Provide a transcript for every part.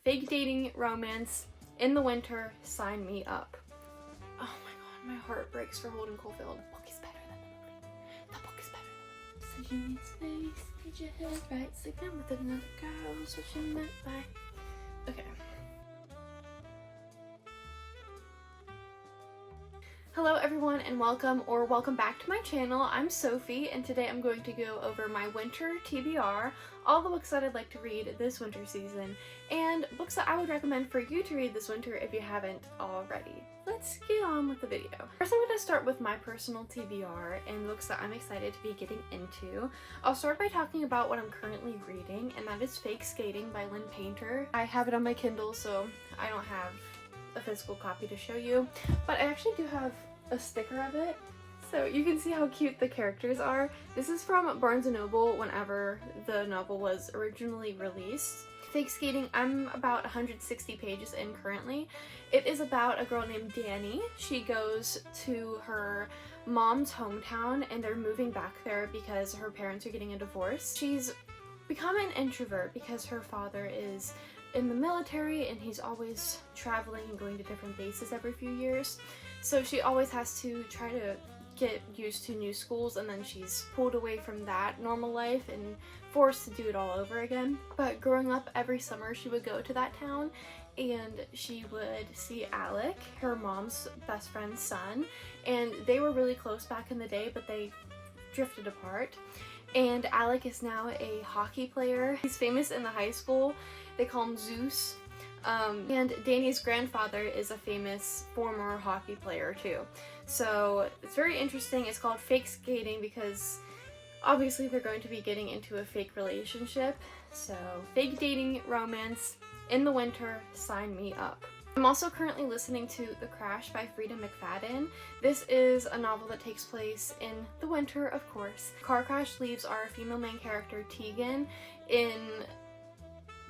Fake dating romance in the winter, sign me up. Oh my god, my heart breaks for Holden Caulfield. The book is better than the movie. The book is better than the movie. So you need space, get your head right, sleeping with another girl, that's what you meant by. Okay. Hello everyone and welcome back to my channel. I'm Sophie and today I'm going to go over my winter TBR, all the books that I'd like to read this winter season, and books that I would recommend for you to read this winter if you haven't already. Let's get on with the video. First I'm going to start with my personal TBR and books that I'm excited to be getting into. I'll start by talking about what I'm currently reading, and that is Fake Skating by Lynn Painter. I have it on my Kindle, so I don't have a physical copy to show you, but I actually do have a sticker of it, so you can see how cute the characters are. This is from Barnes & Noble whenever the novel was originally released. Fake Skating, I'm about 160 pages in currently. It is about a girl named Dani. She goes to her mom's hometown and they're moving back there because her parents are getting a divorce. She's become an introvert because her father is in the military and he's always traveling and going to different bases every few years. So she always has to try to get used to new schools, and then she's pulled away from that normal life and forced to do it all over again. But growing up, every summer she would go to that town and she would see Alec, her mom's best friend's son, and they were really close back in the day, but they drifted apart. And Alec is now a hockey player. He's famous in the high school. They call him Zeus. And Dani's grandfather is a famous former hockey player too. So it's very interesting. It's called Fake Skating because obviously they're going to be getting into a fake relationship. So fake dating romance in the winter, sign me up. I'm also currently listening to The Crash by Frida McFadden. This is a novel that takes place in the winter, of course. Car crash leaves our female main character Tegan in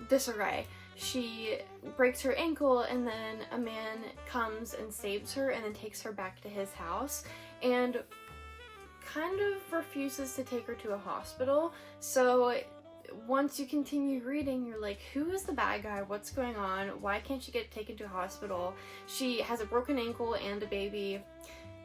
disarray. She breaks her ankle and then a man comes and saves her and then takes her back to his house and kind of refuses to take her to a hospital. So once you continue reading, you're like, who is the bad guy? What's going on? Why can't she get taken to a hospital? She has a broken ankle and a baby.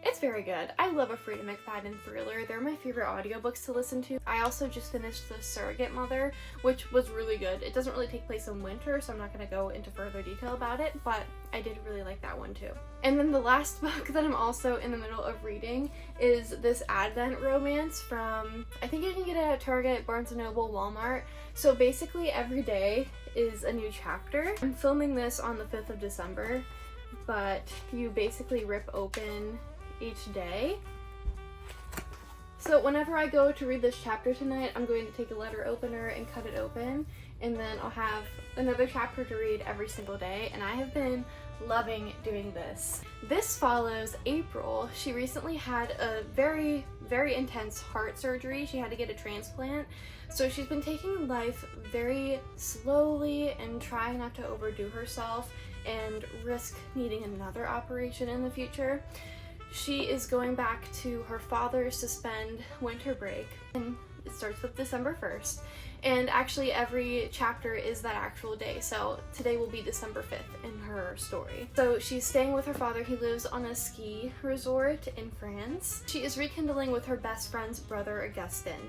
It's very good. I love a Frida McFadden thriller. They're my favorite audiobooks to listen to. I also just finished The Surrogate Mother, which was really good. It doesn't really take place in winter, so I'm not going to go into further detail about it, but I did really like that one too. And then the last book that I'm also in the middle of reading is this Advent romance from, I think you can get it at Target, Barnes & Noble, Walmart. So basically every day is a new chapter. I'm filming this on the 5th of December, but you basically rip open each day. So whenever I go to read this chapter tonight, I'm going to take a letter opener and cut it open, and then I'll have another chapter to read every single day, and I have been loving doing this. This follows April. She recently had a very, very intense heart surgery. She had to get a transplant, so she's been taking life very slowly and trying not to overdo herself and risk needing another operation in the future. She is going back to her father's to spend winter break, and it starts with December 1st. And actually every chapter is that actual day, so today will be December 5th in her story. So she's staying with her father. He lives on a ski resort in France. She is rekindling with her best friend's brother, Augustin.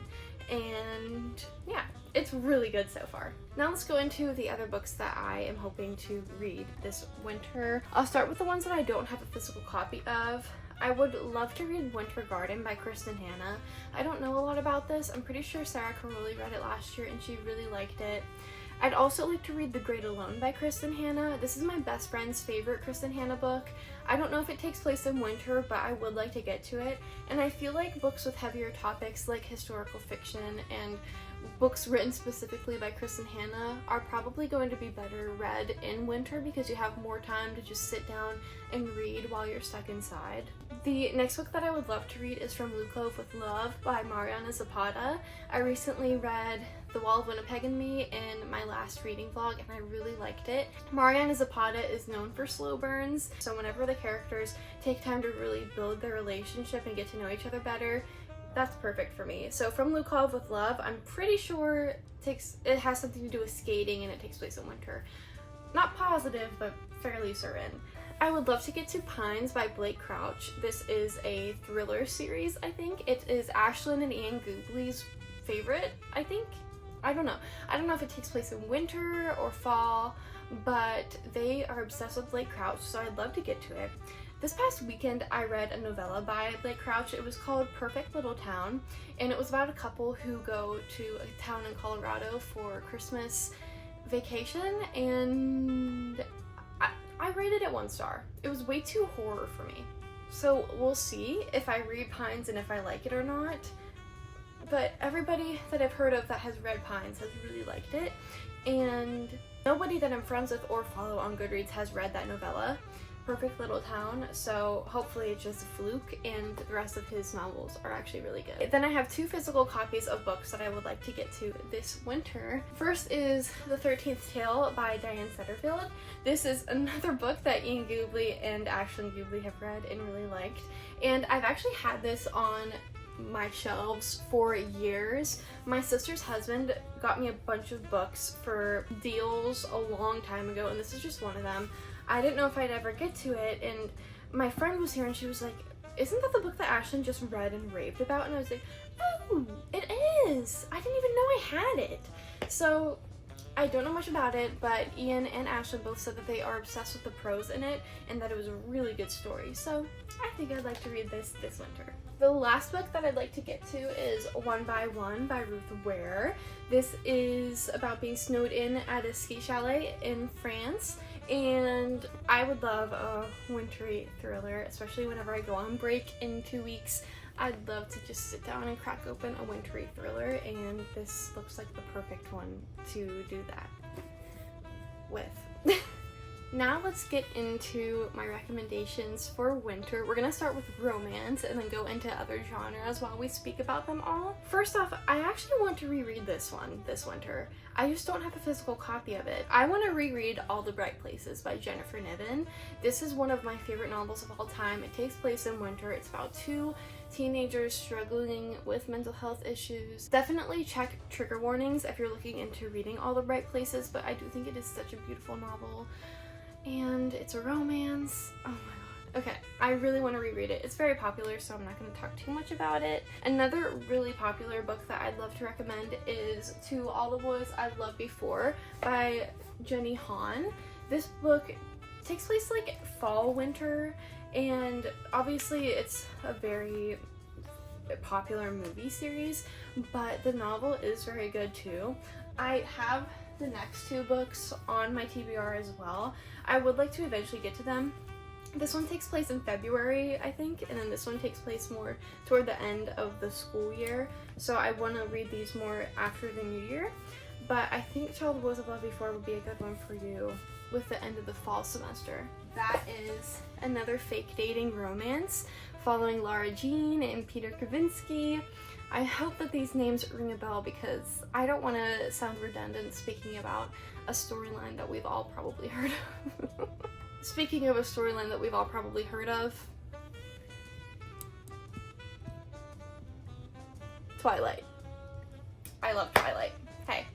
And yeah, it's really good so far. Now let's go into the other books that I am hoping to read this winter. I'll start with the ones that I don't have a physical copy of. I would love to read Winter Garden by Kristen Hanna. I don't know a lot about this. I'm pretty sure Sarah Caroli read it last year and she really liked it. I'd also like to read The Great Alone by Kristen Hanna. This is my best friend's favorite Kristen Hanna book. I don't know if it takes place in winter, but I would like to get to it. And I feel like books with heavier topics like historical fiction and books written specifically by Kristen Hanna are probably going to be better read in winter because you have more time to just sit down and read while you're stuck inside. The next book that I would love to read is From Lukov with Love by Mariana Zapata. I recently read The Wall of Winnipeg and Me in my last reading vlog and I really liked it. Mariana Zapata is known for slow burns, so whenever the characters take time to really build their relationship and get to know each other better, that's perfect for me. So From Lukov with Love, I'm pretty sure it has something to do with skating and it takes place in winter. not positive, but fairly certain. I would love to get to Pines by Blake Crouch. This is a thriller series, I think. It is Ashlyn and Ian Goobley's favorite, I think. I don't know. I don't know if it takes place in winter or fall, but they are obsessed with Blake Crouch, so I'd love to get to it. This past weekend, I read a novella by Blake Crouch. It was called Perfect Little Town, and it was about a couple who go to a town in Colorado for Christmas vacation, and I rated it 1 star. It was way too horror for me. So we'll see if I read Pines and if I like it or not. But everybody that I've heard of that has read Pines has really liked it, and nobody that I'm friends with or follow on Goodreads has read that novella, Perfect Little Town, so hopefully it's just a fluke and the rest of his novels are actually really good. Then I have 2 physical copies of books that I would like to get to this winter. First is The 13th Tale by Diane Setterfield. This is another book that Ian Goobley and Ashlyn Goobley have read and really liked, and I've actually had this on my shelves for years. My sister's husband got me a bunch of books for deals a long time ago, and this is just one of them. I didn't know if I'd ever get to it, and my friend was here and she was like, isn't that the book that Ashlyn just read and raved about? And I was like, oh, it is! I didn't even know I had it. So I don't know much about it, but Ian and Ashlyn both said that they are obsessed with the prose in it and that it was a really good story. So I think I'd like to read this winter. The last book that I'd like to get to is One by One by Ruth Ware. This is about being snowed in at a ski chalet in France, and I would love a wintry thriller, especially whenever I go on break in 2 weeks. I'd love to just sit down and crack open a wintry thriller, and this looks like the perfect one to do that with. Now let's get into my recommendations for winter. We're gonna start with romance and then go into other genres while we speak about them all. First off, I actually want to reread this one this winter. I just don't have a physical copy of it. I want to reread All the Bright Places by Jennifer Niven. This is one of my favorite novels of all time. It takes place in winter. It's about 2 teenagers struggling with mental health issues. Definitely check trigger warnings if you're looking into reading All the Bright Places, but I do think it is such a beautiful novel. And it's a romance. Oh my god. Okay, I really want to reread it. It's very popular, so I'm not going to talk too much about it. Another really popular book that I'd love to recommend is To All the Boys I've Loved Before by Jenny Han. This book takes place like fall, winter, and obviously it's a very popular movie series, but the novel is very good too. I have the next 2 books on my TBR as well. I would like to eventually get to them. This one takes place in February, I think, and then this one takes place more toward the end of the school year, so I want to read these more after the new year. But I think To All the Boys I've Loved Before would be a good one for you with the end of the fall semester. That is another fake dating romance following Lara Jean and Peter Kavinsky. I hope that these names ring a bell because I don't want to sound redundant speaking about a storyline that we've all probably heard of. Speaking of a storyline that we've all probably heard of, Twilight. I love Twilight. Hey,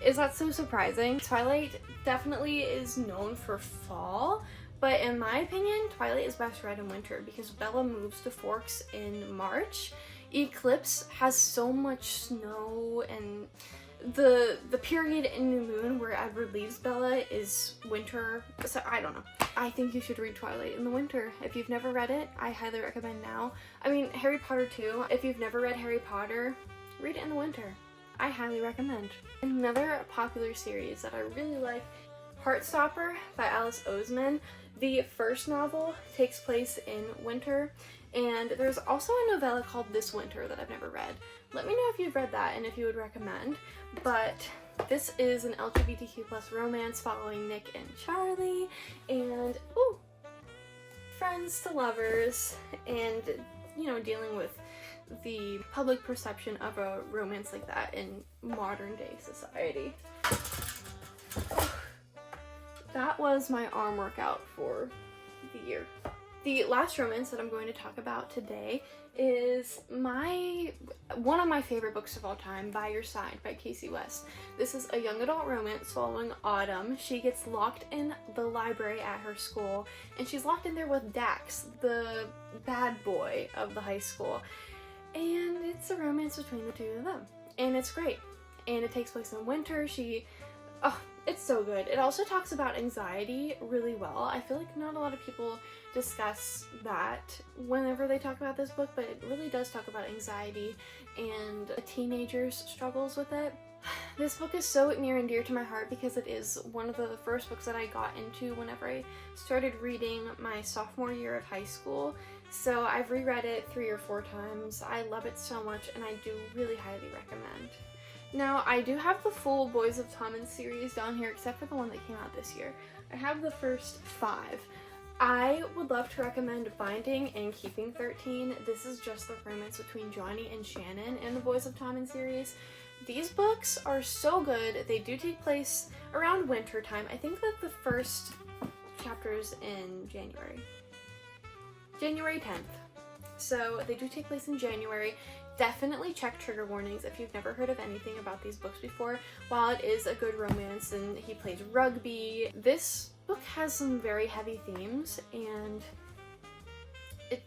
is that so surprising? Twilight definitely is known for fall, but in my opinion, Twilight is best read in winter because Bella moves to Forks in March. Eclipse has so much snow, and the period in New Moon where Edward leaves Bella is winter, so I don't know. I think you should read Twilight in the winter. If you've never read it, I highly recommend now. I mean, Harry Potter too. If you've never read Harry Potter, read it in the winter. I highly recommend. Another popular series that I really like, Heartstopper by Alice Oseman. The first novel takes place in winter, and there's also a novella called This Winter that I've never read. Let me know if you've read that and if you would recommend. But this is an LGBTQ+ romance following Nick and Charlie, and friends to lovers, and you know, dealing with the public perception of a romance like that in modern day society. That was my arm workout for the year. The last romance that I'm going to talk about today is one of my favorite books of all time, By Your Side by Casey West. This is a young adult romance following Autumn. She gets locked in the library at her school, and she's locked in there with Dax, the bad boy of the high school. And it's a romance between the two of them. And it's great. And it takes place in winter. It's so good. It also talks about anxiety really well. I feel like not a lot of people discuss that whenever they talk about this book, but it really does talk about anxiety and a teenager's struggles with it. This book is so near and dear to my heart because it is one of the first books that I got into whenever I started reading my sophomore year of high school. So I've reread it 3 or 4 times. I love it so much, and I do really highly recommend. Now, I do have the full Boys of Tommen series down here, except for the one that came out this year. I have the first 5. I would love to recommend Binding and Keeping 13. This is just the romance between Johnny and Shannon in the Boys of Tommen series. These books are so good. They do take place around winter time. I think that the first chapter's in January 10th. So they do take place in January. Definitely check trigger warnings if you've never heard of anything about these books before. While it is a good romance and he plays rugby, this book has some very heavy themes, and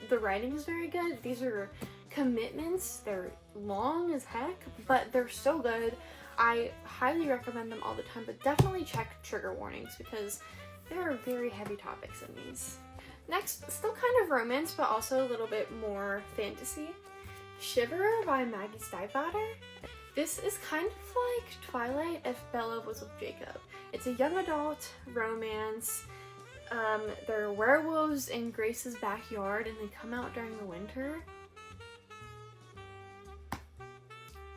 the writing is very good. These are commitments. They're long as heck, but they're so good. I highly recommend them all the time, but definitely check trigger warnings because there are very heavy topics in these. Next, still kind of romance, but also a little bit more fantasy. Shiver by Maggie Stiefvater. This is kind of like Twilight if Bella was with Jacob. It's a young adult romance. There are werewolves in Grace's backyard, and they come out during the winter.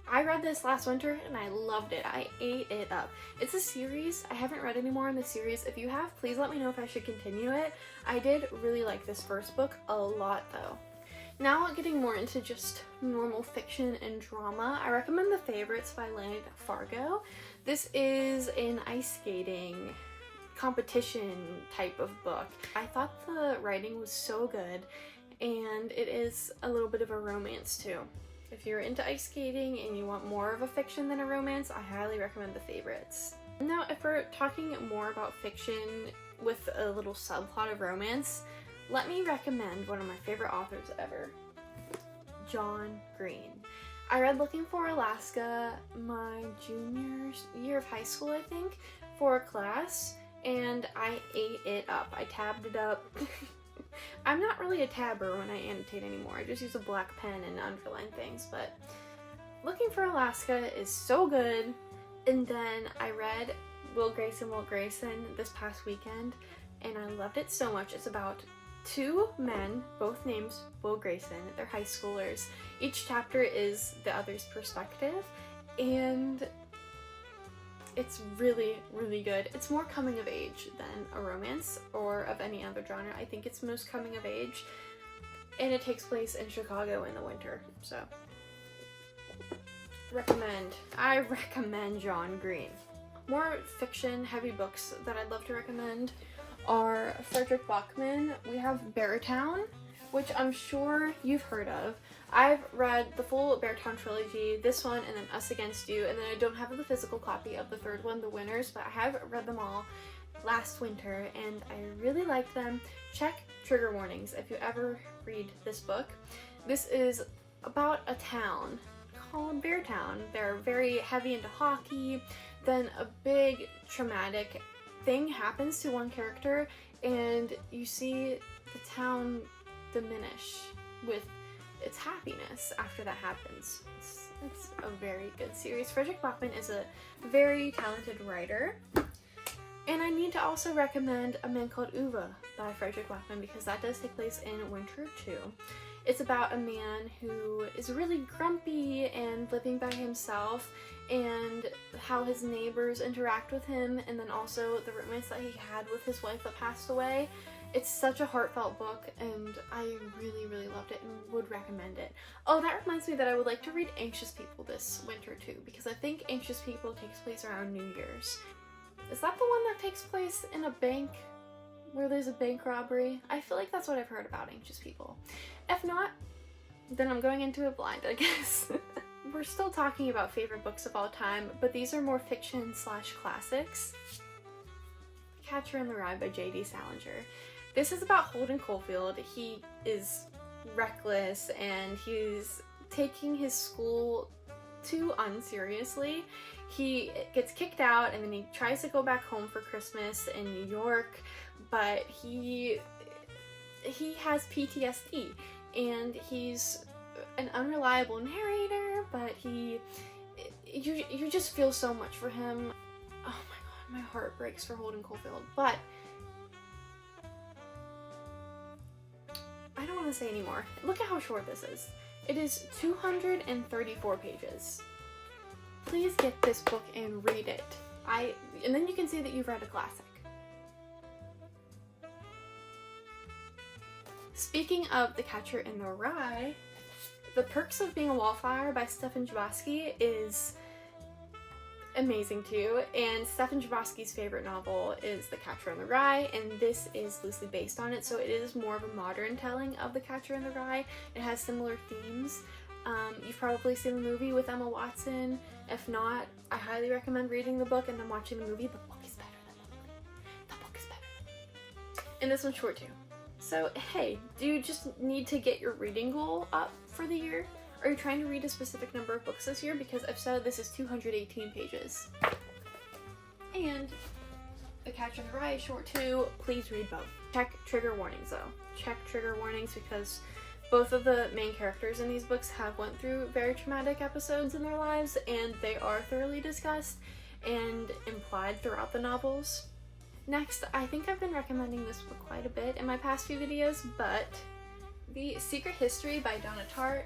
I read this last winter and I loved it. I ate it up. It's a series. I haven't read any more in the series. If you have, please let me know if I should continue it. I did really like this first book a lot though. Now getting more into just normal fiction and drama, I recommend The Favorites by Leonard Fargo. This is an ice skating competition type of book. I thought the writing was so good, and it is a little bit of a romance too. If you're into ice skating and you want more of a fiction than a romance, I highly recommend The Favorites. Now, if we're talking more about fiction with a little subplot of romance, let me recommend one of my favorite authors ever, John Green. I read Looking for Alaska my junior year of high school, I think, for a class, and I ate it up. I tabbed it up. I'm not really a tabber when I annotate anymore. I just use a black pen and underline things, but Looking for Alaska is so good. And then I read Will Grayson this past weekend, and I loved it so much. It's about 2 men, both names Will Grayson. They're high schoolers. Each chapter is the other's perspective, and it's really, really good. It's more coming of age than a romance or of any other genre. I think it's most coming of age, and it takes place in Chicago in the winter. So, I recommend John Green. More fiction heavy books that I'd love to recommend are Frederick Bachman. We have Beartown, which I'm sure you've heard of. I've read the full Beartown trilogy, this one, and then Us Against You, and then I don't have the physical copy of the third one, The Winners, but I have read them all last winter, and I really like them. Check trigger warnings if you ever read this book. This is about a town called Beartown. They're very heavy into hockey. Then a big traumatic thing happens to one character, and you see the town diminish with its happiness after that happens. It's a very good series. Frederick Bachman is a very talented writer. And I need to also recommend A Man Called Uwe by Frederick Bachman because that does take place in winter too. It's about a man who is really grumpy and living by himself, and how his neighbors interact with him, and then also the romance that he had with his wife that passed away. It's such a heartfelt book, and I really, really loved it and would recommend it. Oh, that reminds me that I would like to read Anxious People this winter too, because I think Anxious People takes place around New Year's. Is that the one that takes place in a bank where there's a bank robbery. I feel like that's what I've heard about Anxious People. If not, then I'm going into it blind, I guess. We're still talking about favorite books of all time, but these are more fiction / classics. The Catcher in the Rye by J.D. Salinger. This is about Holden Caulfield. He is reckless and he's taking his school too unseriously. He gets kicked out and then he tries to go back home for Christmas in New York, but he has PTSD and he's an unreliable narrator, but you just feel so much for him. Oh my god, my heart breaks for Holden Caulfield. But I don't want to say anymore. Look at how short this is. It is 234 pages. Please get this book and read it. And then you can say that you've read a classic. Speaking of The Catcher in the Rye, The Perks of Being a Wallflower by Stefan Chbosky is amazing too, and Stefan Chbosky's favorite novel is The Catcher in the Rye, and this is loosely based on it, so it is more of a modern telling of The Catcher in the Rye. It has similar themes. You've probably seen the movie with Emma Watson. If not, I highly recommend reading the book and then watching the movie. The book is better than the movie. The book is better. And this one's short too. So hey, do you just need to get your reading goal up for the year? Are you trying to read a specific number of books this year? Because if so, this is 218 pages. And The Catcher in the Rye is short too. Please read both. Check trigger warnings though. Check trigger warnings because both of the main characters in these books have went through very traumatic episodes in their lives, and they are thoroughly discussed and implied throughout the novels. Next, I think I've been recommending this book quite a bit in my past few videos, but The Secret History by Donna Tartt.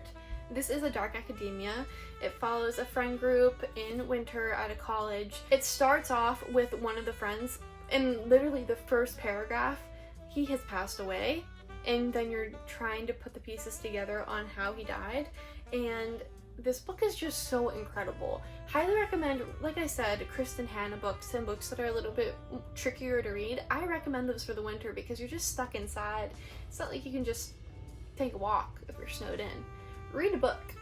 This is a dark academia. It follows a friend group in winter at a college. It starts off with one of the friends, in literally the first paragraph, he has passed away, and then you're trying to put the pieces together on how he died, and this book is just so incredible. Highly recommend, like I said, Kristen Hanna books and books that are a little bit trickier to read. I recommend those for the winter because you're just stuck inside. It's not like you can just take a walk if you're snowed in. Read a book.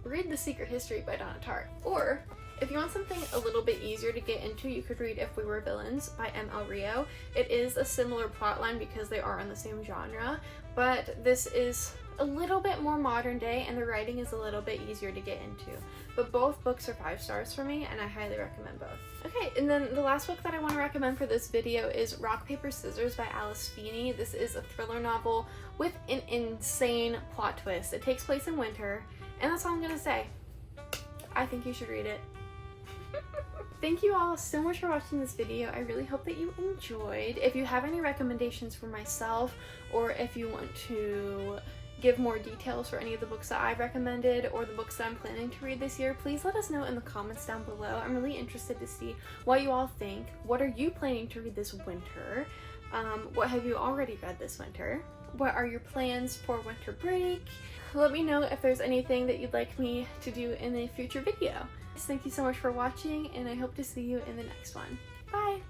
Read The Secret History by Donna Tartt. Or, if you want something a little bit easier to get into, you could read If We Were Villains by M.L. Rio. It is a similar plotline because they are in the same genre, but this is a little bit more modern day and the writing is a little bit easier to get into. But both books are 5 stars for me and I highly recommend both. Okay, and then the last book that I want to recommend for this video is Rock, Paper, Scissors by Alice Feeney. This is a thriller novel with an insane plot twist. It takes place in winter, and that's all I'm gonna say. I think you should read it. Thank you all so much for watching this video. I really hope that you enjoyed. If you have any recommendations for myself, or if you want to give more details for any of the books that I've recommended or the books that I'm planning to read this year, please let us know in the comments down below. I'm really interested to see what you all think. What are you planning to read this winter? What have you already read this winter? What are your plans for winter break? Let me know if there's anything that you'd like me to do in a future video. Thank you so much for watching, and I hope to see you in the next one. Bye!